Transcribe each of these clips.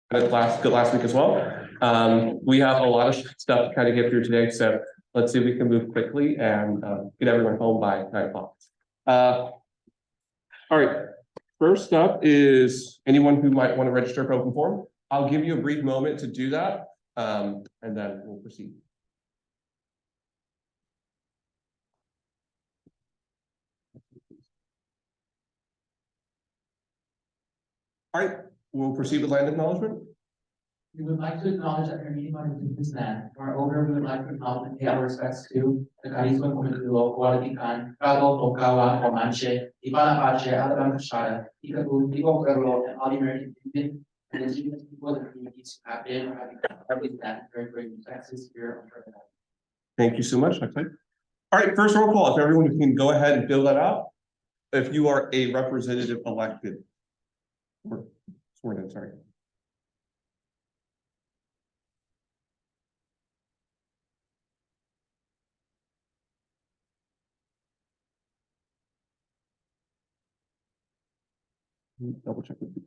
Good last week as well. We have a lot of stuff to kind of get through today, so let's see if we can move quickly and get everyone home by 9 o'clock. All right, first up is anyone who might want to register for open forum. I'll give you a brief moment to do that, and then we'll proceed. All right, we'll proceed with land acknowledgement. We would like to acknowledge that we are meeting on Indigenous land. Moreover, we would like to acknowledge and pay our respects to the Carisma Comitulo, Kualitikan, Prago, Tokawa, Comanche, Ipalapache, Alabama Shara, Ikabu, Tico Pueblo, and all the American Indian and Indigenous people and communities who have been or having with that very great Texas here on Turkey. Thank you so much. All right, first roll call. If everyone can go ahead and fill that out. If you are a representative elected or sworn in, sorry. Double check with the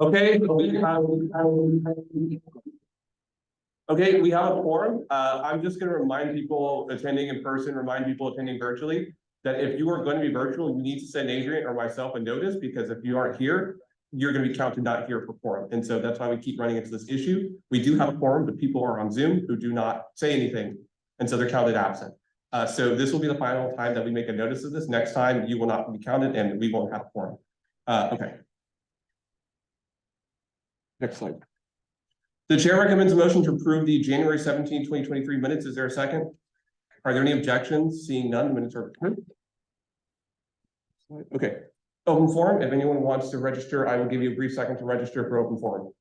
Okay, okay, we have a forum. I'm just gonna remind people attending in person, remind people attending virtually, that if you are going to be virtual, you need to send Adrian or myself a notice, because if you aren't here, you're gonna be counted not here for forum. And so that's why we keep running into this issue. We do have a forum, but people are on Zoom who do not say anything, and so they're counted absent. So this will be the final time that we make a notice of this. Next time, you will not be counted and we won't have a forum. Okay. Next slide. The chair recommends a motion to approve the January 17, 2023 minutes. Is there a second? Are there any objections? Seeing none, the minutes are approved. Okay. Open forum. If anyone wants to register, I will give you a brief second to register for open forum.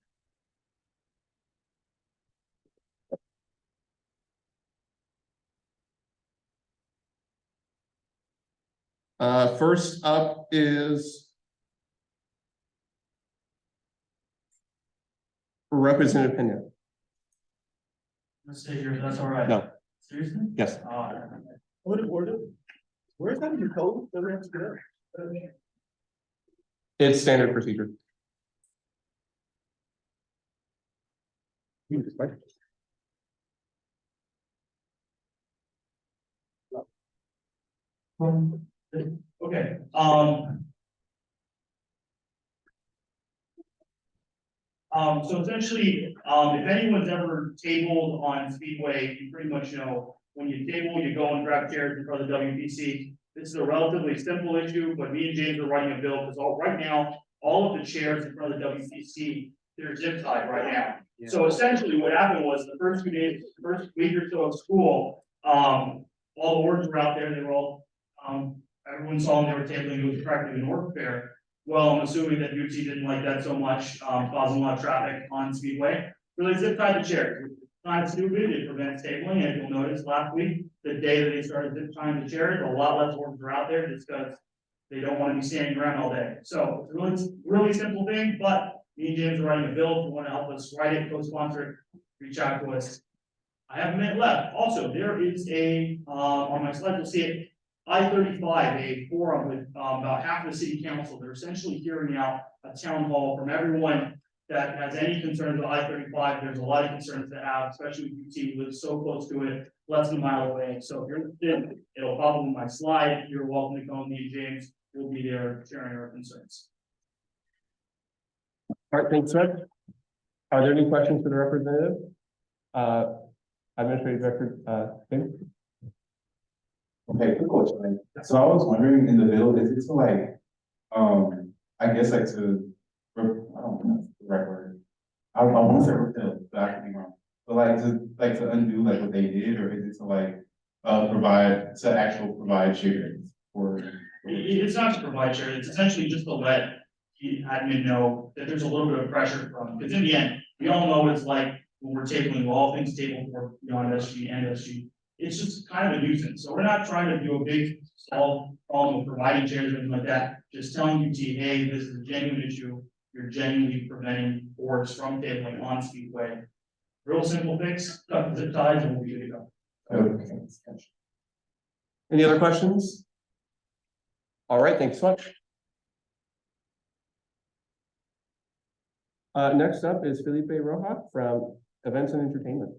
First up is representative opinion. Let's stay here, if that's all right. No. Seriously? Yes. Where's that in your code? That we have to do? It's standard procedure. Okay, so essentially, if anyone's ever tabled on Speedway, you pretty much know, when you table, you go and grab chairs in front of the WPC. This is a relatively simple issue, but me and James are writing a bill, because right now, all of the chairs in front of the WPC, they're zip tied right now. Yeah. So essentially, what happened was, the first 2 days, the first week or so of school, all the orders were out there, they were all, everyone saw them, they were tabling, it was practically an order fair. Well, I'm assuming that UT didn't like that so much, causing a lot of traffic on Speedway. So they zip tied the chairs. It's not stupid, it prevents tabling, and you'll notice last week, the day that they started zip tying the chairs, a lot less orders are out there, just because they don't want to be standing around all day. So it's a really simple thing, but me and James are writing a bill. If you want to help us write it, co-sponsor it, reach out to us. I have a minute left. Also, there is a, on my slide, you'll see it, I-35, a forum with about half of the city council. They're essentially hearing out a town hall from everyone that has any concerns with I-35. There's a lot of concerns to have, especially with UT, who lives so close to it, less than a mile away. So if you're interested, it'll pop up on my slide. You're welcome to come. Me and James will be there sharing our concerns. All right, thanks, Fred. Are there any questions for the representative? Administrative Director, Tim? Okay, quick question. So I was wondering, in the bill, is it to like, I guess like to, I don't know the right word. I want to say repeal, but I could be wrong. But like to undo like what they did, or is it to like provide shares for? It's not to provide share, it's essentially just to let the admin know that there's a little bit of pressure from, because in the end, we all know what it's like when we're tabling, all things tabled for beyond SG and SG. It's just kind of a nuisance, so we're not trying to do a big solve problem of providing chairs or anything like that. Just telling UT, hey, this is a genuine issue, you're genuinely preventing boards from tabling on Speedway. Real simple fix, cut the zip ties and we'll be good to go. Okay. Any other questions? All right, thanks so much. Next up is Felipe Roja from Events and Entertainment.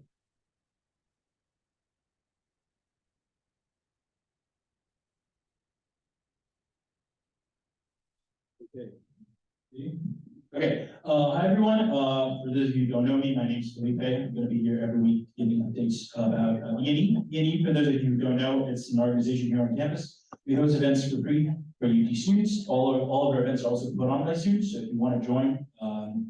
Okay, hi everyone. For those of you who don't know me, my name is Felipe. I'm going to be here every week giving updates about ENE. ENE, for those of you who don't know, it's an organization here on campus. We host events for free for UT students. All of our events are also put on by students. So if you want to join,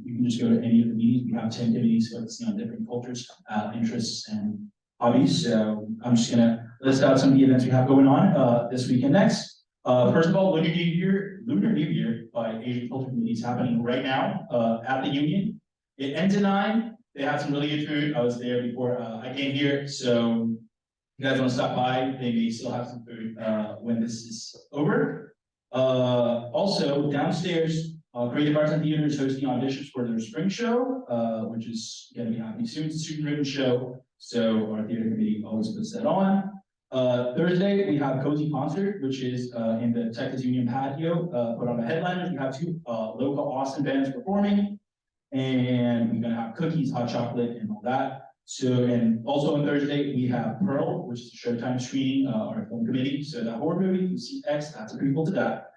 you can just go to any of the meetings. We have 10 committees focusing on different cultures, interests, and hobbies. So I'm just going to list out some of the events we have going on this week and next. First of all, Lunar New Year by Asian Culture Committee is happening right now at the Union. It ends at 9. They have some really good food. I was there before I came here, so if you guys want to stop by, they may still have some food when this is over. Also, downstairs, Creative Arts and Theater is hosting auditions for their spring show, which is going to be happening soon. It's a student-driven show, so our theater committee always puts that on. Thursday, we have Cozy Concert, which is in the Texas Union patio, put on the headliners. We have 2 local Austin bands performing. and we're gonna have cookies, hot chocolate, and all that. So, and also on Thursday, we have Pearl, which is a Showtime screening, our film committee. So the horror movie, you see X, that's a prequel to that.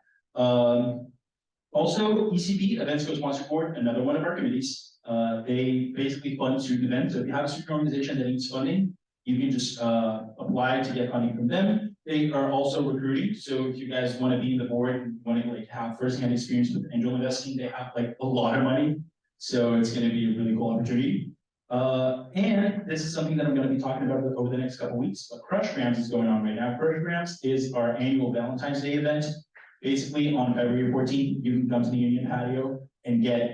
Also, ECB, Events Co-Sponsor Board, another one of our committees. They basically fund student events. So if you have a student organization that needs funding, you can just apply to get funding from them. They are also recruiting. So if you guys want to be in the board and want to like have firsthand experience with angel investing, they have like a lot of money. So it's going to be a really cool opportunity. And this is something that I'm going to be talking about over the next couple of weeks. But Crush Grams is going on right now. Crush Grams is our annual Valentine's Day event. Basically, on February 14th, you can come to the Union Patio and get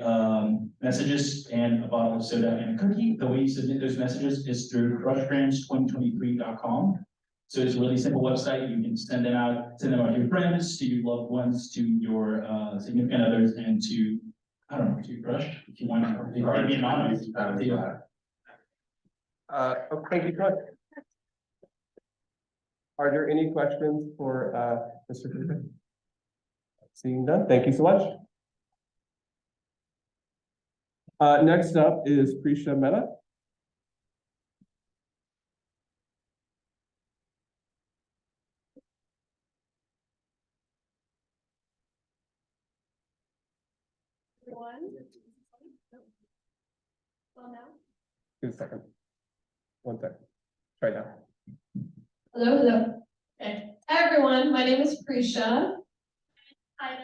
messages and a bottle of soda and a cookie. The way you submit those messages is through crushgrams2023.com. So it's a really simple website. You can send them out to your friends, to your loved ones, to your significant others, and to, I don't know, to your crush, if you want to be anonymous. Thank you, Troy. Are there any questions for Mr. Cooper? Seeing none, thank you so much. Next up is Prisha Mehta. Everyone. Well, now. Give a second. 1 second. Try now. Hello. Okay. Hi, everyone. My name is Prisha. Hi.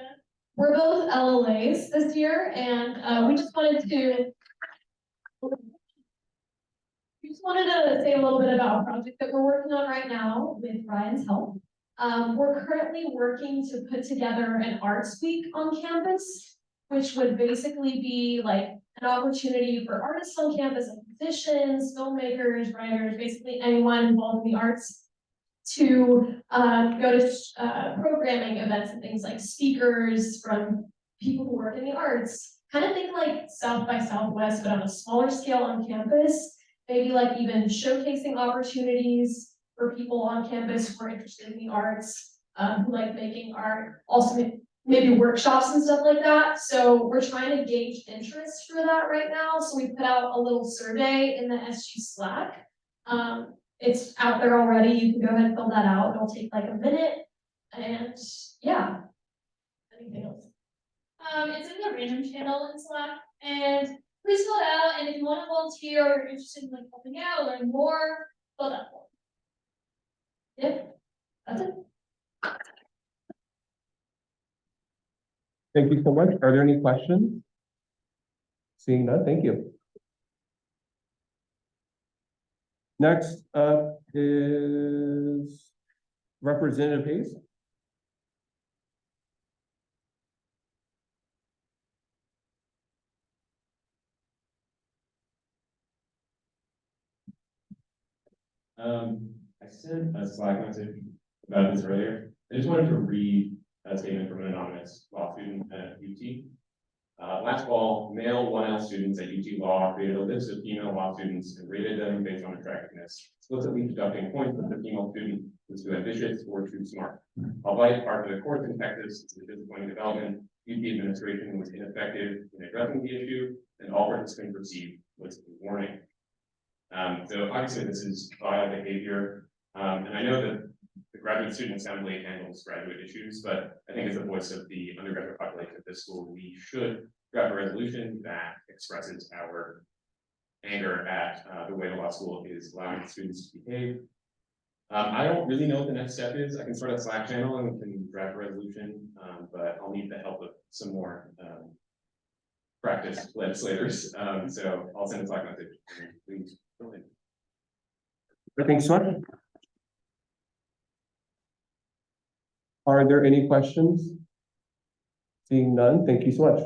We're both LLAs this year, and we just wanted to say a little bit about a project that we're working on right now with Ryan's help. We're currently working to put together an arts week on campus, which would basically be like an opportunity for artists on campus, like musicians, filmmakers, writers, basically anyone involved in the arts to go to programming events and things like speakers from people who work in the arts. Kind of think like South by Southwest, but on a smaller scale on campus. Maybe like even showcasing opportunities for people on campus who are interested in the arts, who like making art, also maybe workshops and stuff like that. So we're trying to gauge interest for that right now. So we put out a little survey in the SG Slack. It's out there already. You can go ahead and fill that out. It'll take like a minute. And yeah. Anything else? It's in the random channel in Slack. And please fill it out. And if you want to volunteer or you're interested in like helping out or learn more, fill that form. Yeah, that's it. Thank you so much. Are there any questions? Seeing none, thank you. Next up is Representative Hayes. I sent a Slack message about this earlier. I just wanted to read a statement from an anonymous law student at UT. Last fall, male 1L students at UT Law created a list of female law students and rated them based on attractiveness, explicitly deducting points if the female student was too ambitious or too smart. Albeit part of the courts in Texas is a disappointing development, UT administration was ineffective in addressing the issue, and all participants received was a warning. So obviously this is vile behavior, and I know that the Graduate Student Assembly handles graduate issues, but I think as the voice of the undergraduate population of this school, we should draft a resolution that expresses our anger at the way the law school is allowing students to behave. I don't really know what the next step is. I can start a Slack channel and we can draft a resolution, but I'll need the help of some more practiced legislators. So I'll send a Slack message. Please go ahead. Thanks so much. Are there any questions? Seeing none, thank you so much.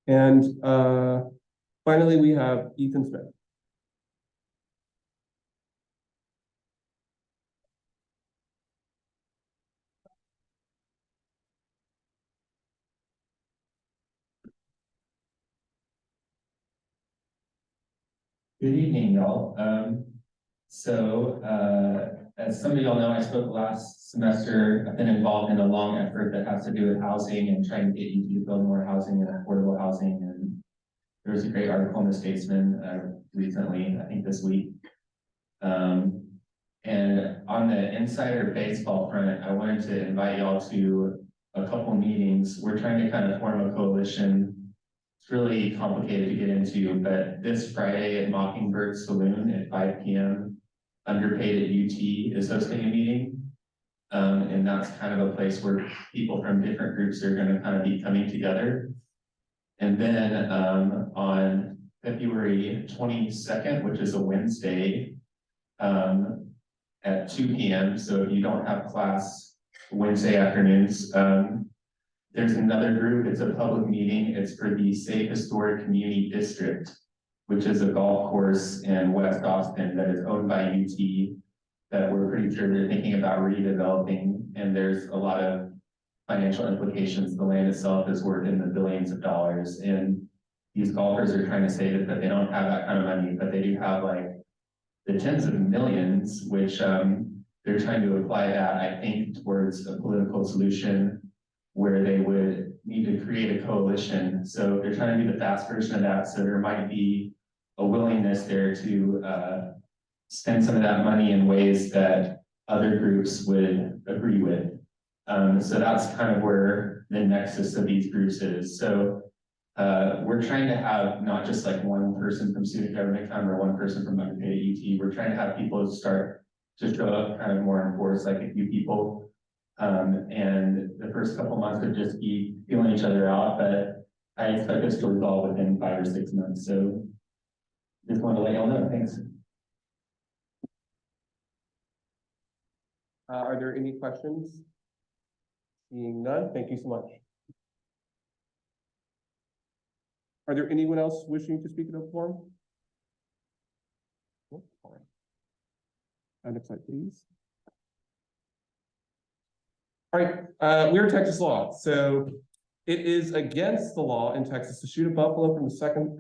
And finally, we have Ethan Smith. Good evening, y'all. as some of y'all know, I spoke last semester. I've been involved in a long effort that has to do with housing and trying to get UT to build more housing and affordable housing. And there was a great article in the Statesman recently, I think this week. And on the insider baseball front, I wanted to invite y'all to a couple meetings. We're trying to kind of form a coalition. It's really complicated to get into, but this Friday at Mockingbird Saloon at 5 p.m. Underpaid at UT is hosting a meeting. And that's kind of a place where people from different groups are going to kind of be coming together. And then on February 22nd, which is a Wednesday, at 2 p.m. So if you don't have class Wednesday afternoons, there's another group. It's a public meeting. It's for the Safe Historic Community District, which is a golf course in West Austin that is owned by UT that we're pretty sure they're thinking about redeveloping. And there's a lot of financial implications. The land itself is worth in the billions of dollars. And these golfers are trying to say that they don't have that kind of money, but they do have like the tens of millions, which they're trying to apply that, I think, towards a political solution where they would need to create a coalition. So they're trying to do the fast version of that. So there might be a willingness there to spend some of that money in ways that other groups would agree with. So that's kind of where the nexus of these groups is. So we're trying to have not just like one person from student government come or one person from underpaid at UT. We're trying to have people start to show up kind of more in force, like a few people. And the first couple months would just be feeling each other out, but I expect this to resolve within 5 or 6 months. So just wanted to let y'all know. Thanks. Are there any questions? Seeing none, thank you so much. Are there anyone else wishing to speak at the forum? Oh, all right. Next slide, please. All right, we're Texas law, so it is against the law in Texas to shoot a buffalo from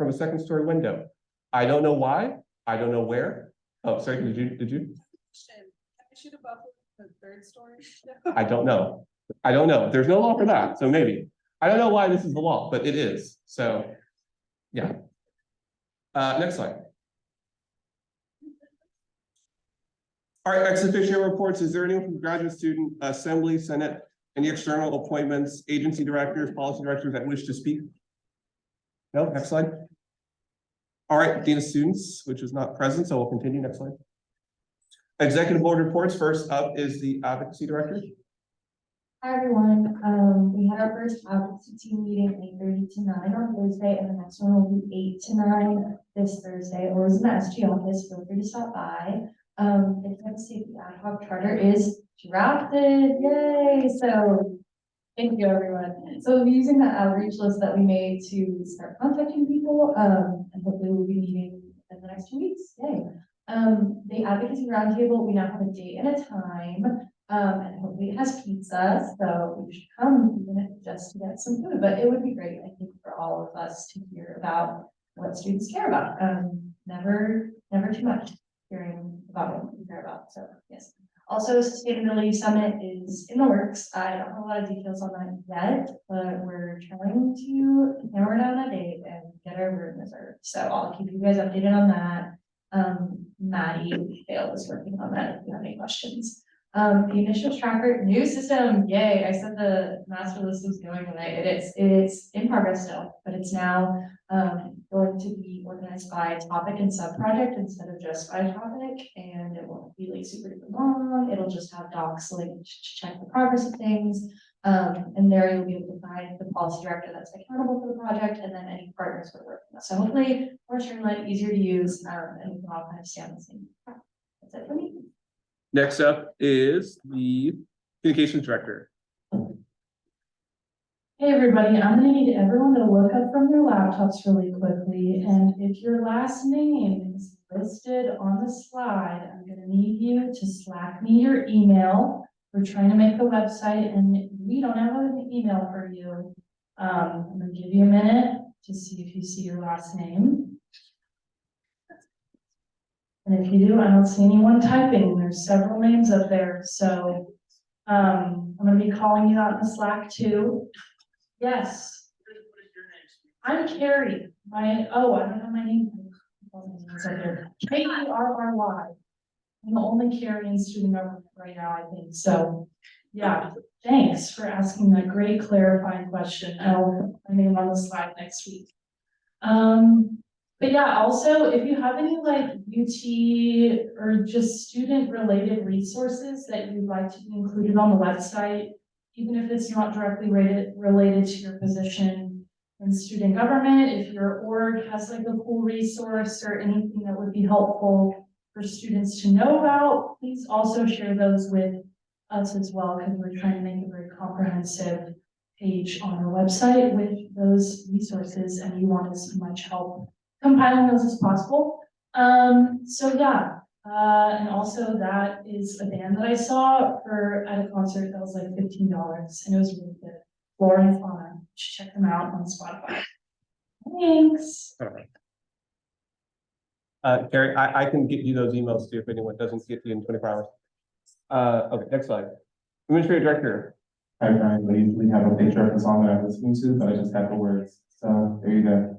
a second story window. I don't know why. I don't know where. Oh, sorry. Did you? Can I shoot a buffalo from the third story? I don't know. I don't know. There's no law for that, so maybe. I don't know why this is the law, but it is. So, yeah. Next slide. All right, ex officio reports. Is there anyone from Graduate Student Assembly, Senate, any external appointments, agency directors, policy directors that wish to speak? No, next slide. All right, Dean of Students, which is not present, so we'll continue. Next slide. Executive Board reports. First up is the Advocacy Director. Hi, everyone. We had our first advocacy team meeting 8:30 to 9 on Thursday, and the next one will be 8 to 9 this Thursday. Or in the SG office, feel free to stop by. The Campus Safety Ad Hoc Charter is drafted. Yay! So thank you, everyone. So we'll be using that outreach list that we made to start contacting people, and hopefully we'll be meeting in the next 2 weeks. Yay! The advocacy roundtable, we now have a date and a time. And hopefully it has pizza, so you should come even if just to get some food, but it would be great, I think, for all of us to hear about what students care about. Never too much hearing about what we care about, so yes. Also, Sustainability Summit is in the works. I don't have a lot of details on that yet, but we're trying to narrow down a date and get our room reserved. So I'll keep you guys updated on that. Maddie Bale is working on that if you have any questions. The initial tracker, new system, yay! I said the master list was going away. It's in progress still, but it's now going to be organized by topic and sub-project instead of just by topic, and it won't be like super duper long. It'll just have docs linked to check the progress of things. And there you'll be able to find the policy director that's accountable for the project, and then any partners we're working with. So hopefully more streamlined, easier to use, and we can all kind of stay on the same track. That's it for me. Next up is the Communications Director. Hey, everybody, I'm gonna need everyone to look up from their laptops really quickly, and if your last name is listed on the slide, I'm gonna need you to Slack me your email. We're trying to make the website, and we don't have an email for you. I'm gonna give you a minute to see if you see your last name. And if you do, I don't see anyone typing. There's several names up there, so I'm gonna be calling you out in the Slack too. Yes, I'm Carrie. I don't have my name. It's up there. K-E-R-R-Y. I'm the only Carrie in student government right now, I think. So, yeah, thanks for asking that great clarifying question. I'll put my name on the slide next week. But yeah, also, if you have any like UT or just student related resources that you'd like to be included on the website, even if it's not directly related to your position in student government, if your org has like a cool resource or anything that would be helpful for students to know about, please also share those with us as well, because we're trying to make a very comprehensive page on our website with those resources, and you want as much help compiling those as possible. So yeah, and also that is a band that I saw at a concert that was like $15, and it was really good. Flora and Fauna, you should check them out on Spotify. Thanks. Carrie, I can get you those emails too if anyone doesn't get to you in 24 hours. Okay, next slide. Administrative Director. Hi, Brian, I usually have a picture of the song that I'm listening to, but I just have the words, so there you go.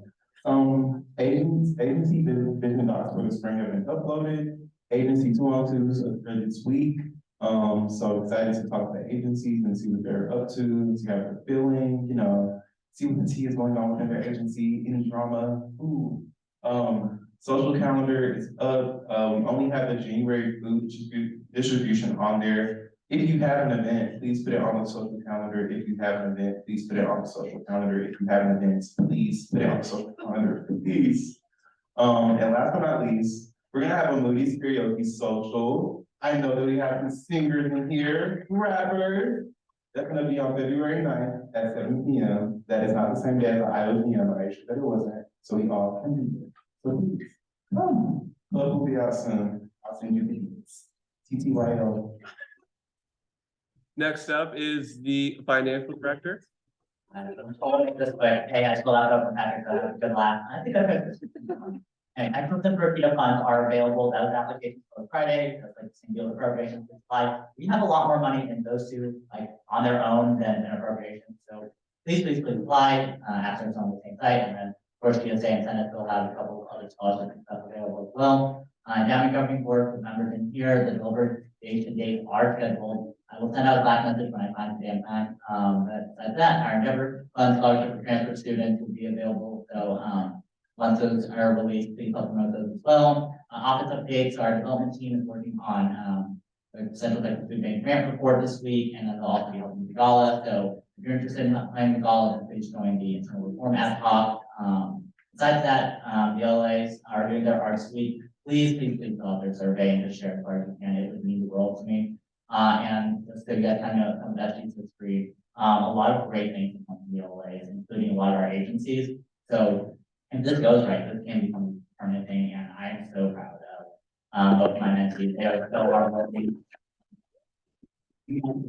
Agency vision docs for the spring have been uploaded. Agency 202s are this week. So excited to talk to the agencies and see what they're up to, see how they're feeling, you know, see what the tea is going on within their agency, any drama. Social calendar is up. We only have the January food distribution on there. If you have an event, please put it on the social calendar. If you have an event, please put it on the social calendar. If you have an event, please put it on the social calendar, please. And last but not least, we're gonna have a Moody's karaoke social. I know that we have some singers in here, rappers. That's gonna be on February 9th at 7 p.m. That is not the same day as the IOPM, but I made sure that it wasn't, so we all can be there. So please, come. Love will be out soon. I'll send you the deets. TTYL. Next up is the Financial Director. I'll make this quick. Hey, I still have over Patrick, so have a good laugh. I think I've heard this. Anyway, excellent for FIDA funds are available. Those applications for Friday, just like singular appropriations apply. We have a lot more money in those two, like on their own than in appropriations. So please apply after it's on the same site. And then of course, GSA and Senate will have a couple of other scholarships and stuff available as well. Endowment governing board with members in here, the deliberation dates are scheduled. I will send out a Slack message when I find the damn time. But besides that, our Endeavor Fund Scholarship for Transfer students will be available. So once those are released, please help promote those as well. Office updates, our development team is working on the Central Texas Food Bank grant report this week, and then they'll also be helping the gala. So if you're interested in playing the gala, then please join the internal reform ad hoc. Besides that, the LAs are doing their arts week. Please fill out their survey and just share as far as you can. It would mean the world to me. And just so you guys kind of some of that sheets is free. A lot of great things come from the LAs, including a lot of our agencies. So if this goes right, this can become a permanent thing, and I'm so proud of both my mentees. They are so hardworking. And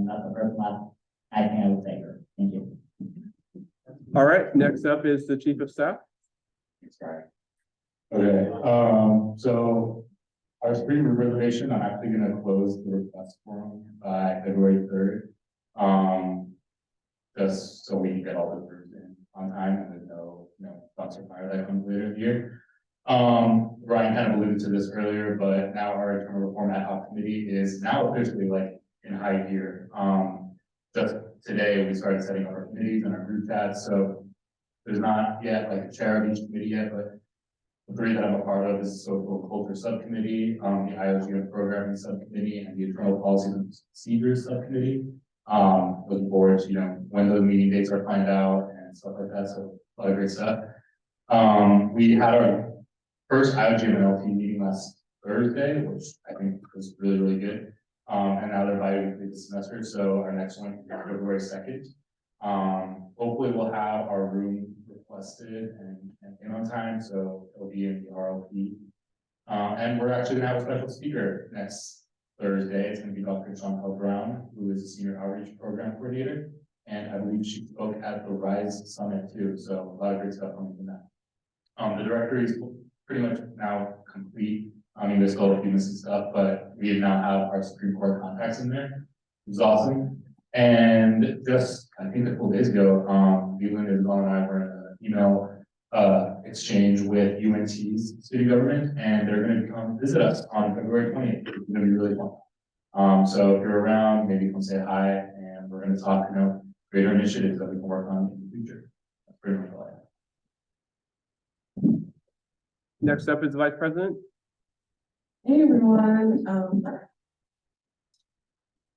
that's the first last I think I would say her. Thank you. All right, next up is the Chief of Staff. Sorry. Okay, so our spring reservation, I'm actually gonna close the request form by February 3rd. Just so we can get all the rooms in on time and there's no, bus or fire that comes later in the year. Ryan kind of alluded to this earlier, but now our internal reform ad hoc committee is now officially like in high gear. Just today, we started setting up our committees and our group chats, so there's not yet like a chair of each committee yet, but the three that I'm a part of is the social culture subcommittee, the IOGM programming subcommittee, and the internal policies and procedures subcommittee. Looking forward to, when those meeting dates are planned out and stuff like that, so a lot of great stuff. We had our first IOGM and LT meeting last Thursday, which I think was really, really good. And now they're bi-weekly this semester, so our next one is February 2nd. Hopefully we'll have our room requested and in on time, so it'll be in the RLP. And we're actually gonna have a special speaker next Thursday. It's gonna be Dr. Sean Brown, who is a senior outreach program coordinator, and I believe she spoke at the RISE Summit too. So a lot of great stuff coming from that. The directory is pretty much now complete. I mean, there's still a few missing stuff, but we now have our Supreme Court contacts in there. It's awesome. And just, I think a couple days ago, Leland and I were in an email exchange with UNT's student government, and they're gonna come visit us on February 20th. It's gonna be really fun. So if you're around, maybe come say hi, and we're gonna talk, greater initiatives that we can work on in the future. That's pretty much all I have. Next up is the Vice President. Hey everyone,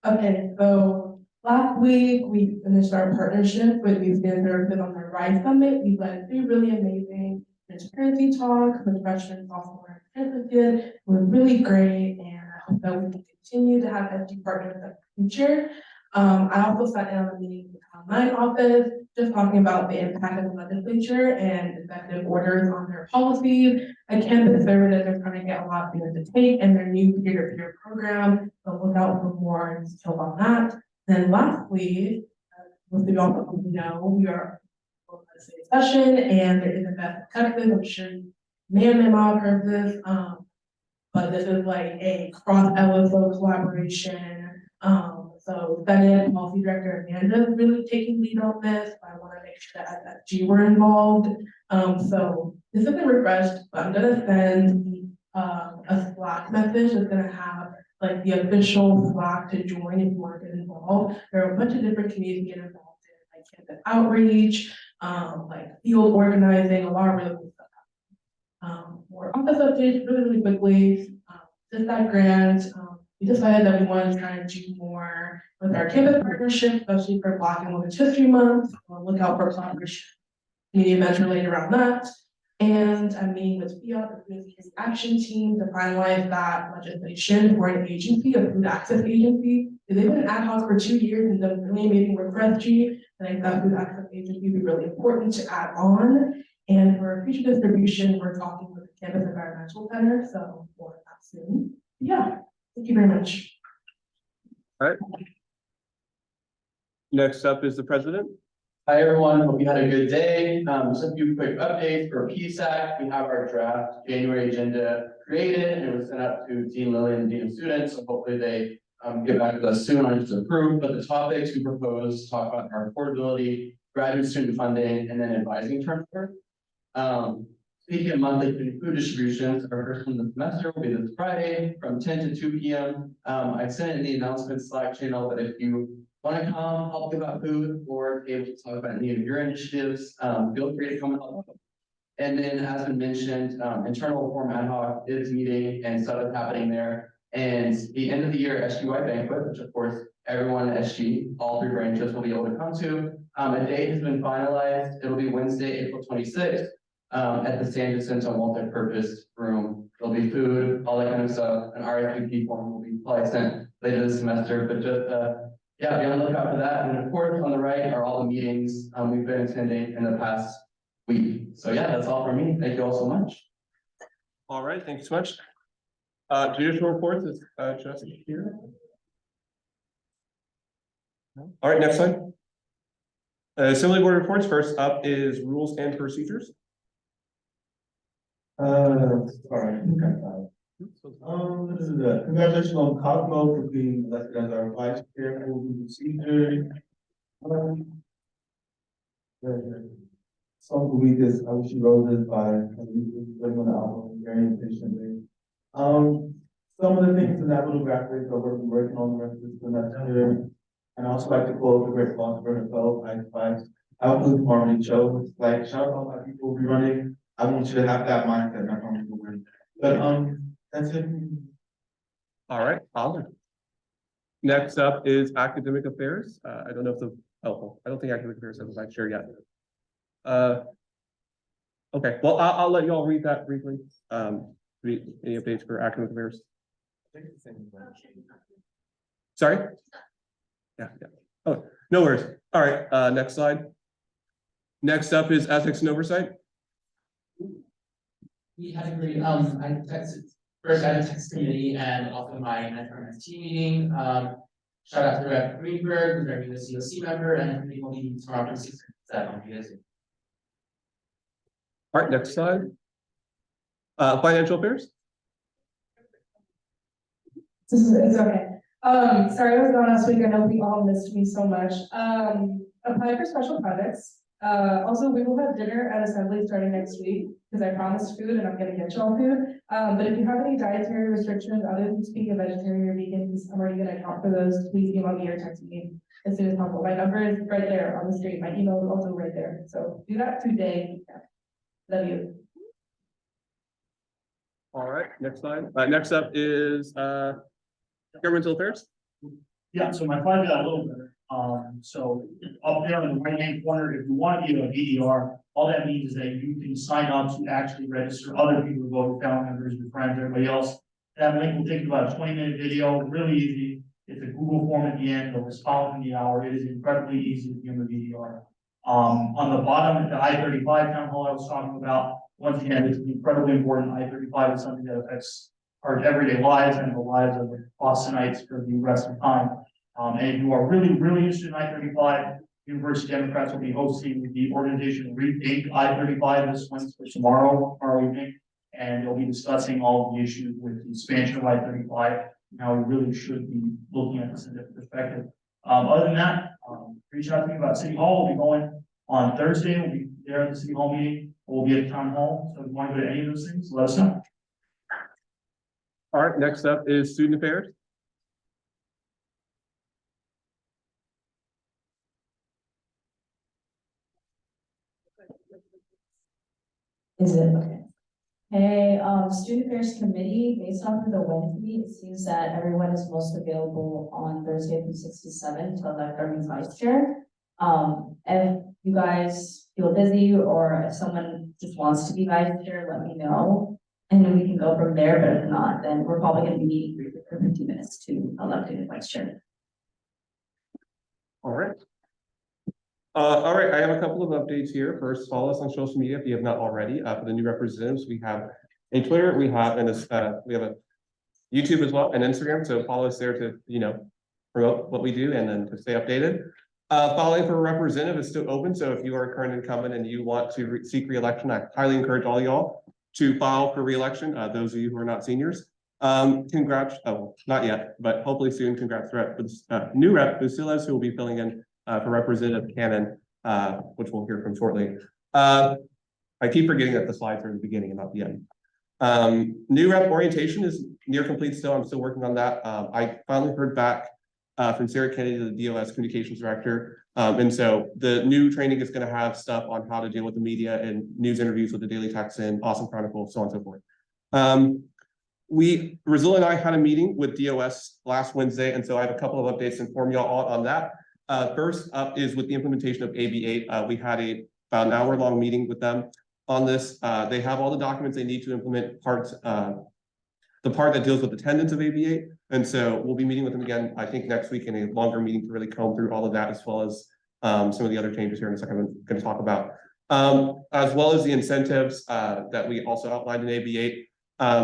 okay, so last week we finished our partnership with Youth Services on the RISE Summit. We led 3 really amazing transparency talks with freshmen, sophomore, and freshmen. It was really great, and I hope that we can continue to have SG partners in the future. I also sat down a meeting with the online office, just talking about the impact of the legislature and executive orders on their policies. I can't observe that they're trying to get a lot of things to take in their new peer-to-peer program, so look out for more details on that. Then lastly, most of you all know, we are in a state session, and there is a best Texas. I'm sure you may or may not have heard this, but this is like a cross-LSO collaboration. So Senate Policy Director Amanda is really taking lead on this. I want to make sure that SG were involved. So this isn't refreshed, but I'm gonna send a Slack message that's gonna have like the official Slack to join if you want to get involved. There are a bunch of different communities get involved in like campus outreach, like field organizing, a lot of really cool stuff. For office updates, really quickly, just that grant. We decided that we wanted to try and do more with our campus partnership, especially for Black and Women's History Month. Look out for collaboration, media events related around that. And I'm meeting with FIAT, the Food Security Action Team, to finalize that legislation for an agency, a food access agency. They've been ad hoc for 2 years and done really amazing work for SG. And I think that food access agency would be really important to add on. And for future distribution, we're talking with the Campus Environmental Center, so more that soon. Yeah. Thank you very much. All right. Next up is the President. Hi, everyone. Hope you had a good day. Just a few quick updates for PSAC. We have our draft January agenda created, and it was sent out to Dean Lillian and Dean of Students. So hopefully they get back to us soon on it's approved. But the topics we propose talk about our affordability, graduate student funding, and then advising turnover. Speaking of monthly food distributions, our first one of the semester will be this Friday from 10 to 2 p.m. I sent it in the announcement Slack channel, but if you want to come help give out food or able to talk about any of your initiatives, feel free to come and help. And then, as been mentioned, internal reform ad hoc is meeting and stuff is happening there. And the end of the year SGY banquet, which of course everyone at SG, all 3 branches will be able to come to. A date has been finalized. It'll be Wednesday, April 26th. At the Sanderson multi-purpose room. There'll be food, all that kind of stuff. An RSVP form will be probably sent later this semester, but just yeah, be on the lookout for that. And of course, on the right are all the meetings we've been attending in the past week. So yeah, that's all from me. Thank you all so much. All right, thank you so much. Judicial reports is just here. All right, next slide. Assembly Board reports. First up is rules and procedures. Sorry. This is congratulations on Cosmo for being elected as our vice chair for the procedure. Song of the week is I Wish You Roses by the album very impatiently. Some of the things in that little graphic that we're working on the rest of the semester. And I also like to quote the great philosopher himself, I would already chose, like, shout out my people who be running. I want you to have that mindset, not only to win. But that's it. All right, awesome. Next up is academic affairs. I don't know if I don't think academic affairs has a vice chair yet. Okay, well, I'll let you all read that briefly. Any updates for academic affairs? Sorry? Yeah. Oh, no worries. All right, next slide. Next up is ethics and oversight. We had a great, I texted, first I had a text committee and also my NFRMS team meeting. Shout out to Rep. Greenberg, who's our new COC member, and everybody will be tomorrow from 6 to 7. You guys. All right, next slide. Financial affairs. It's okay. Sorry I was gone last week. I know we all missed me so much. Apply for special projects. Also, we will have dinner at Assembly starting next week, because I promised food and I'm gonna get y'all food. But if you have any dietary restrictions, other than speaking of vegetarian or vegan, because I'm already gonna account for those, please email me or text me as soon as possible. My number is right there on the screen. My email is also right there. So do that today. Love you. All right, next slide. Next up is governmental affairs. Yeah, so my slide got a little better. So up there in the right-hand corner, if you want to be a VDR, all that means is that you can sign up to actually register other people to vote, family members, your friends, everybody else. That link will take you about a 20-minute video, really easy. It's a Google form at the end, it'll respond within the hour. It is incredibly easy to become a VDR. On the bottom, the I-35 town hall I was talking about, once again, it's incredibly important. I-35 is something that affects our everyday lives and the lives of Bostonites for the rest of the time. And if you are really, really interested in I-35, University Democrats will be hosting the organization Rethink I-35 this Wednesday, tomorrow evening. And they'll be discussing all of the issues with the expansion of I-35. Now we really should be looking at this in a different perspective. Other than that, reach out to me about City Hall. We'll be going on Thursday. We'll be there at the City Hall meeting. We'll be at the Town Hall. So if you want to go to any of those things, let us know. All right, next up is student affairs. Is it? Okay. Hey, Student Affairs Committee, based off of the Wednesday, it seems that everyone is most available on Thursday from 6 to 7 to elect our new vice chair. If you guys feel busy or if someone just wants to be vice chair, let me know. And then we can go from there, but if not, then we're probably gonna be meeting for 50 minutes to elect a new vice chair. All right. All right, I have a couple of updates here. First, follow us on social media if you have not already. For the new representatives, we have a Twitter, we have a YouTube as well, and Instagram. So follow us there to promote what we do and then to stay updated. Following for a representative is still open. So if you are a current incumbent and you want to seek re-election, I highly encourage all y'all to file for re-election. Those of you who are not seniors, congrats. Oh, not yet, but hopefully soon. Congrats to new rep Busilas, who will be filling in for Representative Cannon, which we'll hear from shortly. I keep forgetting that the slides are in the beginning and not the end. New rep orientation is near complete still. I'm still working on that. I finally heard back from Sarah Kennedy, the DOS communications director. And so the new training is going to have stuff on how to deal with the media and news interviews with the Daily Texan, Austin Chronicle, so on and so forth. Rizal and I had a meeting with DOS last Wednesday, and so I have a couple of updates to inform y'all on that. First up is with the implementation of AB8. We had about an hour-long meeting with them on this. They have all the documents they need to implement the part that deals with attendance of AB8. And so we'll be meeting with them again, I think next week in a longer meeting to really comb through all of that, as well as some of the other changes here in a second I'm going to talk about. As well as the incentives that we also outlined in AB8.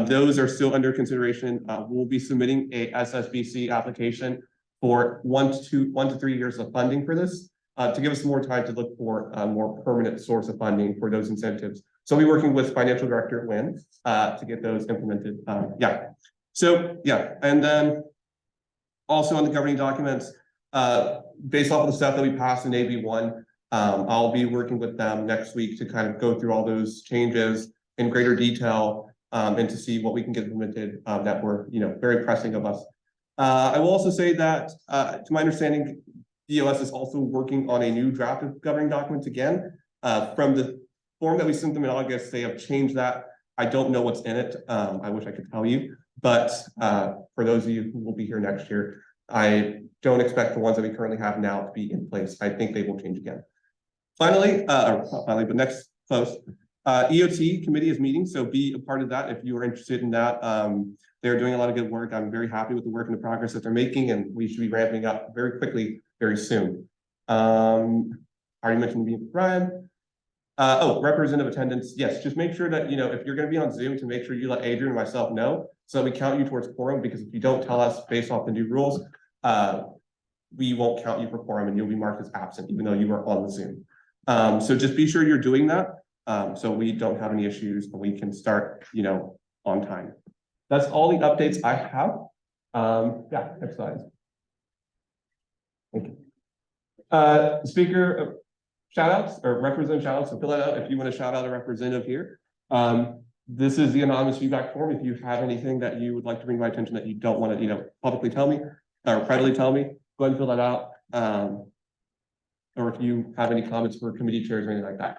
Those are still under consideration. We'll be submitting a SSBC application for 1 to 3 years of funding for this, to give us more time to look for a more permanent source of funding for those incentives. So we'll be working with Financial Director Wynn to get those implemented. And then also on the governing documents, based off of the stuff that we passed in AB1, I'll be working with them next week to kind of go through all those changes in greater detail and to see what we can get implemented that were very pressing of us. I will also say that, to my understanding, DOS is also working on a new draft of governing documents again. From the form that we sent them in August, they have changed that. I don't know what's in it. I wish I could tell you, but for those of you who will be here next year, I don't expect the ones that we currently have now to be in place. I think they will change again. Finally, but next close, EOT committee is meeting, so be a part of that if you are interested in that. They're doing a lot of good work. I'm very happy with the work and the progress that they're making, and we should be ramping up very quickly, very soon. I already mentioned meeting with Brian. Representative attendance. Yes, just make sure that, if you're going to be on Zoom, to make sure you let Adrian and myself know so that we count you towards quorum, because if you don't tell us based off the new rules, we won't count you for quorum and you'll be marked as absent, even though you are on the Zoom. So just be sure you're doing that. So we don't have any issues and we can start, on time. That's all the updates I have. Yeah, next slide. Thank you. Speaker, shout outs or representative shout outs, so fill that out if you want to shout out a representative here. This is the anonymous feedback form. If you have anything that you would like to bring to my attention that you don't want to, publicly tell me or privately tell me, go ahead and fill that out. Or if you have any comments for committee chairs or anything like that.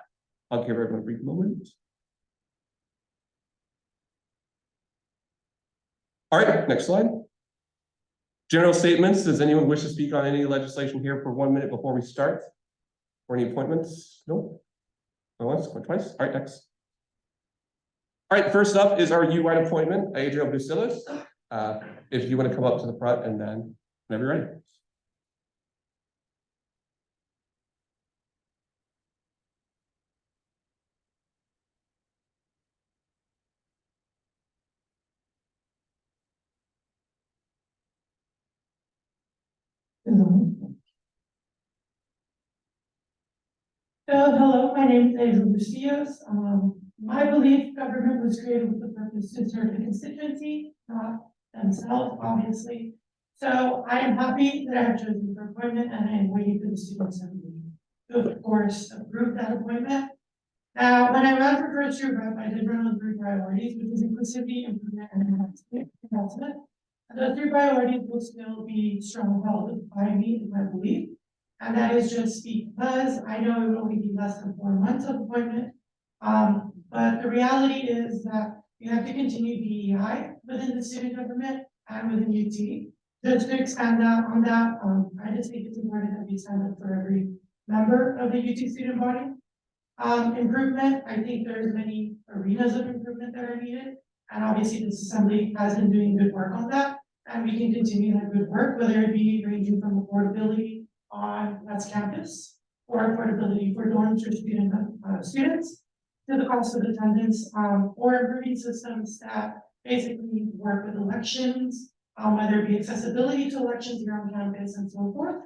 I'll give everyone a brief moment. All right, next slide. General statements. Does anyone wish to speak on any legislation here for 1 minute before we start? Or any appointments? No? Going once, going twice? All right, next. All right, first up is our UI appointment, Adriel Busilis. If you want to come up to the front and then whenever you're ready. Hello, my name is Adriel Bustillos. My belief government was created with the purpose to serve the constituency, not themselves, obviously. So I am happy that I have chosen for appointment and I am waiting for the student assembly to, of course, approve that appointment. Now, when I ran for first year rep, I did run on 3 priorities, which is inclusivity, improvement, and enhancement. And those 3 priorities will still be strong held by me in my belief. And that is just because I know it will only be less than 4 months of appointment. But the reality is that we have to continue DEI within the student government and within UT. Just to expand that on that, I just think it's important that we stand up for every member of the UT student body. Improvement, I think there's many arenas of improvement that are needed. And obviously this assembly has been doing good work on that. And we can continue that good work, whether it be ranging from affordability on West Campus or affordability for dorms or students to the cost of attendance, or improving systems that basically work with elections, whether it be accessibility to elections here on campus and so forth.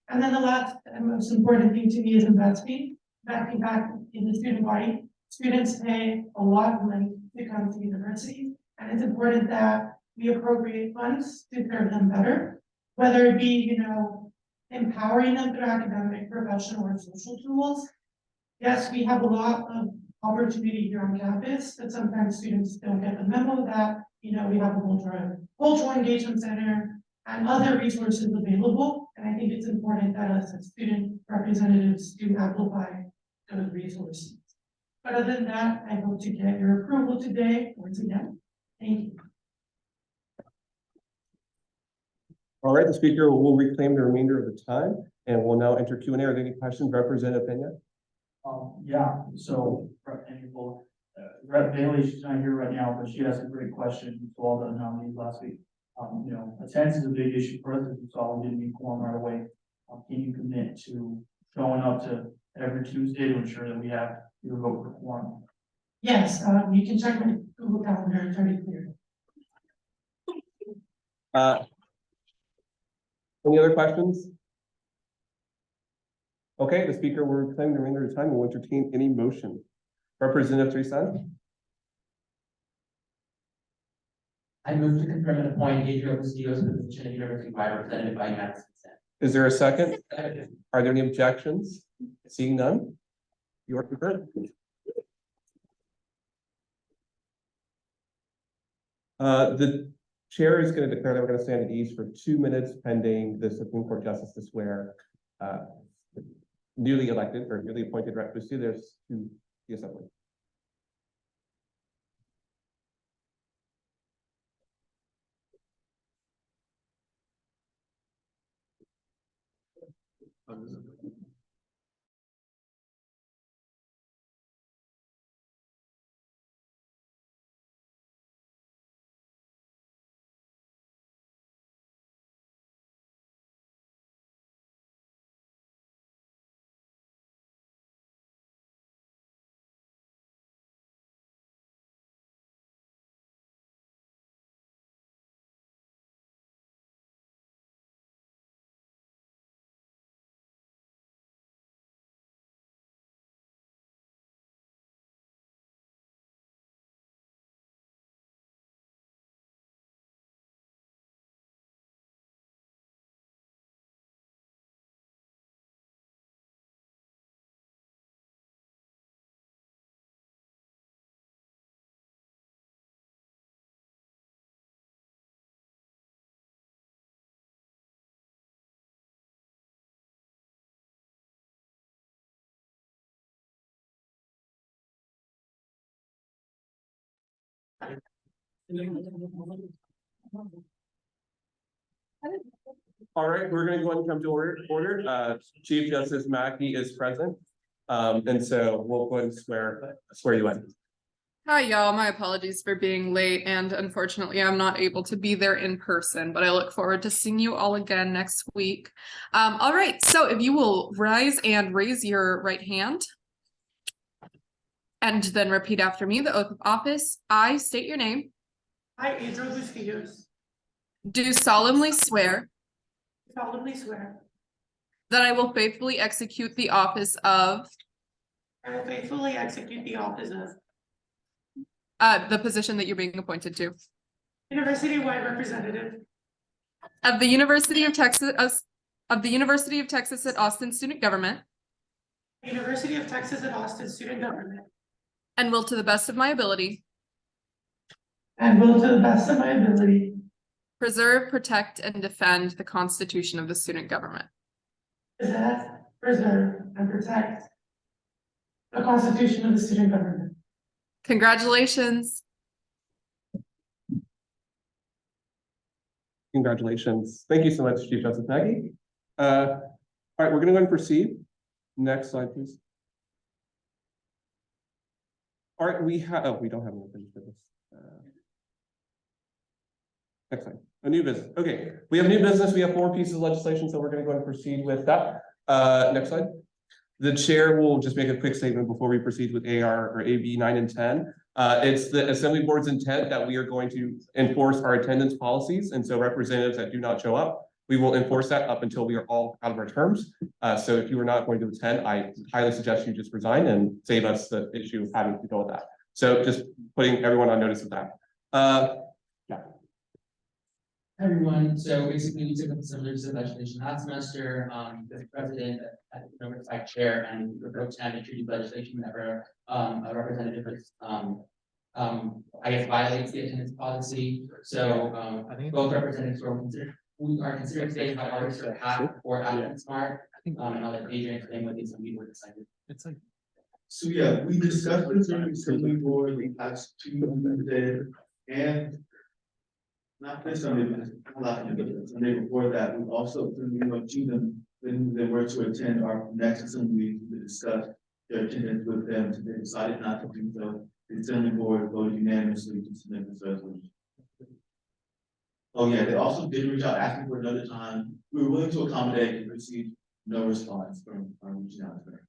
And then the last and most important thing to me is investing back in the student body. Students pay a lot of money to come to universities, and it's important that we appropriate funds to serve them better, whether it be, empowering them through academic, professional, or social tools. Yes, we have a lot of opportunity here on campus, but sometimes students don't get the memo that, we have a cultural engagement center and other resources available. And I think it's important that us as student representatives do amplify those resources. But other than that, I hope to get your approval today once again. Thank you. All right, the speaker will reclaim the remainder of the time and will now enter Q&A. Are there any questions, Representative Pena? Yeah, so, Rep Bailey, she's not here right now, but she has a great question to all the nominees last week. Attendance is a big issue for us, as you saw, we didn't meet quorum right away. Can you commit to showing up to every Tuesday to ensure that we have your vote for quorum? Yes, you can check my Google Calendar, it's already clear. Any other questions? Okay, the speaker will reclaim the remainder of the time and will entertain any motion. Representative Treeson? I move to confirm and appoint Adriel Bustillos to the position of University Vice Representative by unanimous consent. Is there a second? Are there any objections? Seeing none? You are confirmed. The chair is going to declare that we're going to stand at ease for 2 minutes pending the Supreme Court Justice to swear newly elected or newly appointed representatives to the Assembly. All right, we're gonna go ahead and come to order. Chief Justice Mackey is present. And so we'll go ahead and swear you in. Hi, y'all. My apologies for being late, and unfortunately, I'm not able to be there in person, but I look forward to seeing you all again next week. All right, so if you will rise and raise your right hand. And then repeat after me the oath of office. I state your name. I, Adriel Bustillos, Do solemnly swear solemnly swear that I will faithfully execute the office of I will faithfully execute the office of the position that you're being appointed to University-wide Representative of the University of Texas at Austin Student Government, University of Texas at Austin Student Government, and will to the best of my ability and will to the best of my ability preserve, protect, and defend the Constitution of the student government. possess, preserve, and protect the Constitution of the student government. Congratulations. Congratulations. Thank you so much, Chief Justice Mackey. All right, we're gonna go ahead and proceed. Next slide, please. All right, we don't have any finished business. Next slide. A new business. Okay, we have new business. We have 4 pieces of legislation, so we're gonna go ahead and proceed with that. Next slide. The chair will just make a quick statement before we proceed with AR or AB 9 and 10. It's the Assembly Board's intent that we are going to enforce our attendance policies, and so representatives that do not show up, we will enforce that up until we are all out of our terms. So if you are not going to attend, I highly suggest you just resign and save us the issue of having to go with that. So just putting everyone on notice of that. Hi, everyone. So basically, we took up similar to legislation last semester, the president, the oversight chair, and we wrote to introduce legislation whenever a representative is I guess violates the attendance policy. So I think both representatives we are considering staying by August or half or after smart. And I'll let Adrian explain what these we were decided. It's like. So yeah, we discussed this in the Assembly Board the last 2 Mondays, and not this Sunday, but the Sunday before that, we also, to them, when they were to attend our next assembly, we discussed their attendance with them, so they decided not to do so. The Assembly Board voted unanimously to submit this resolution. Oh yeah, they also did reach out asking for another time. We were willing to accommodate and received no response from reaching out to them.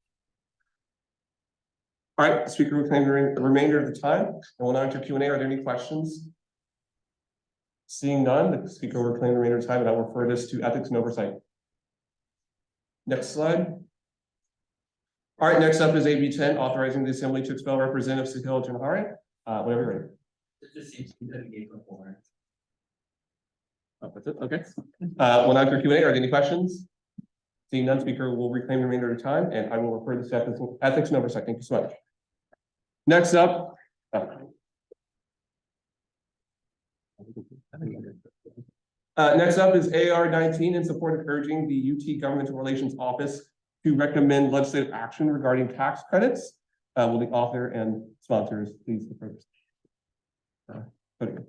All right, speaker will claim the remainder of the time, and we'll now enter Q&A. Are there any questions? Seeing none, the speaker will claim the remainder of time, and I will refer this to ethics and oversight. Next slide. All right, next up is AB 10, authorizing the Assembly to expel Representative Sahil Janhare. Whenever you're ready. It just seems to be that we gave before. Oh, that's it, okay. We'll now enter Q&A. Are there any questions? Seeing none, speaker will reclaim the remainder of the time, and I will refer this to ethics and oversight. Thank you so much. Next up. Next up is AR 19 in support of urging the UT Governmental Relations Office to recommend legislative action regarding tax credits. Will the author and sponsors please approach? Okay.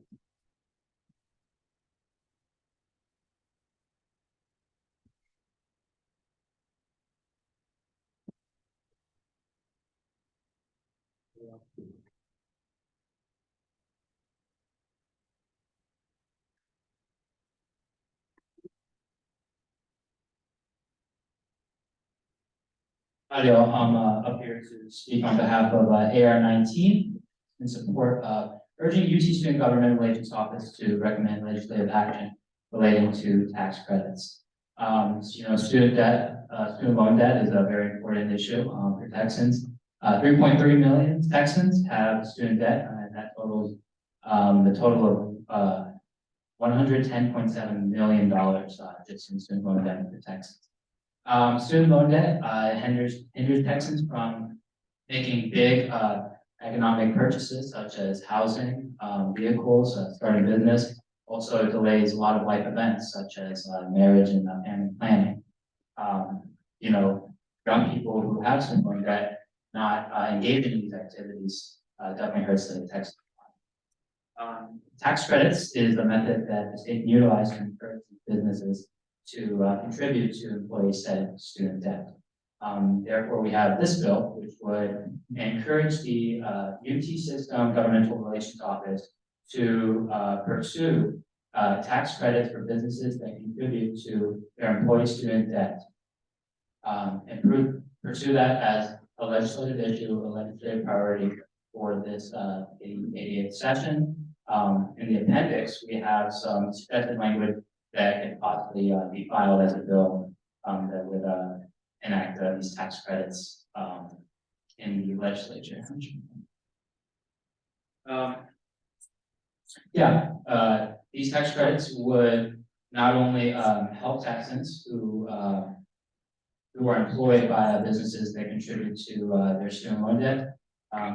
Hi, y'all. I'm up here to speak on behalf of AR 19 in support of urging UT Student Government Relations Office to recommend legislative action relating to tax credits. Student loan debt is a very important issue for Texans. 3.3 million Texans have student debt, and that totals the total of $110.7 million just in student loan debt for Texans. Student loan debt hinders Texans from making big economic purchases such as housing, vehicles, starting business. Also delays a lot of life events such as marriage and family planning. Young people who have student loan debt not engaging in these activities definitely hurts the Texan. Tax credits is a method that the state can utilize to encourage businesses to contribute to employee-said student debt. Therefore, we have this bill, which would encourage the UT System Governmental Relations Office to pursue tax credits for businesses that contribute to their employee student debt. Pursue that as a legislative issue, a legislative priority for this 88th session. In the appendix, we have some suggested language that could possibly be filed as a bill that would enact these tax credits in the legislature. These tax credits would not only help Texans who are employed by businesses that contribute to their student loan debt.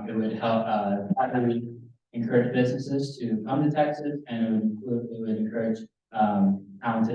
It would help encourage businesses to come to Texas, and it would encourage talented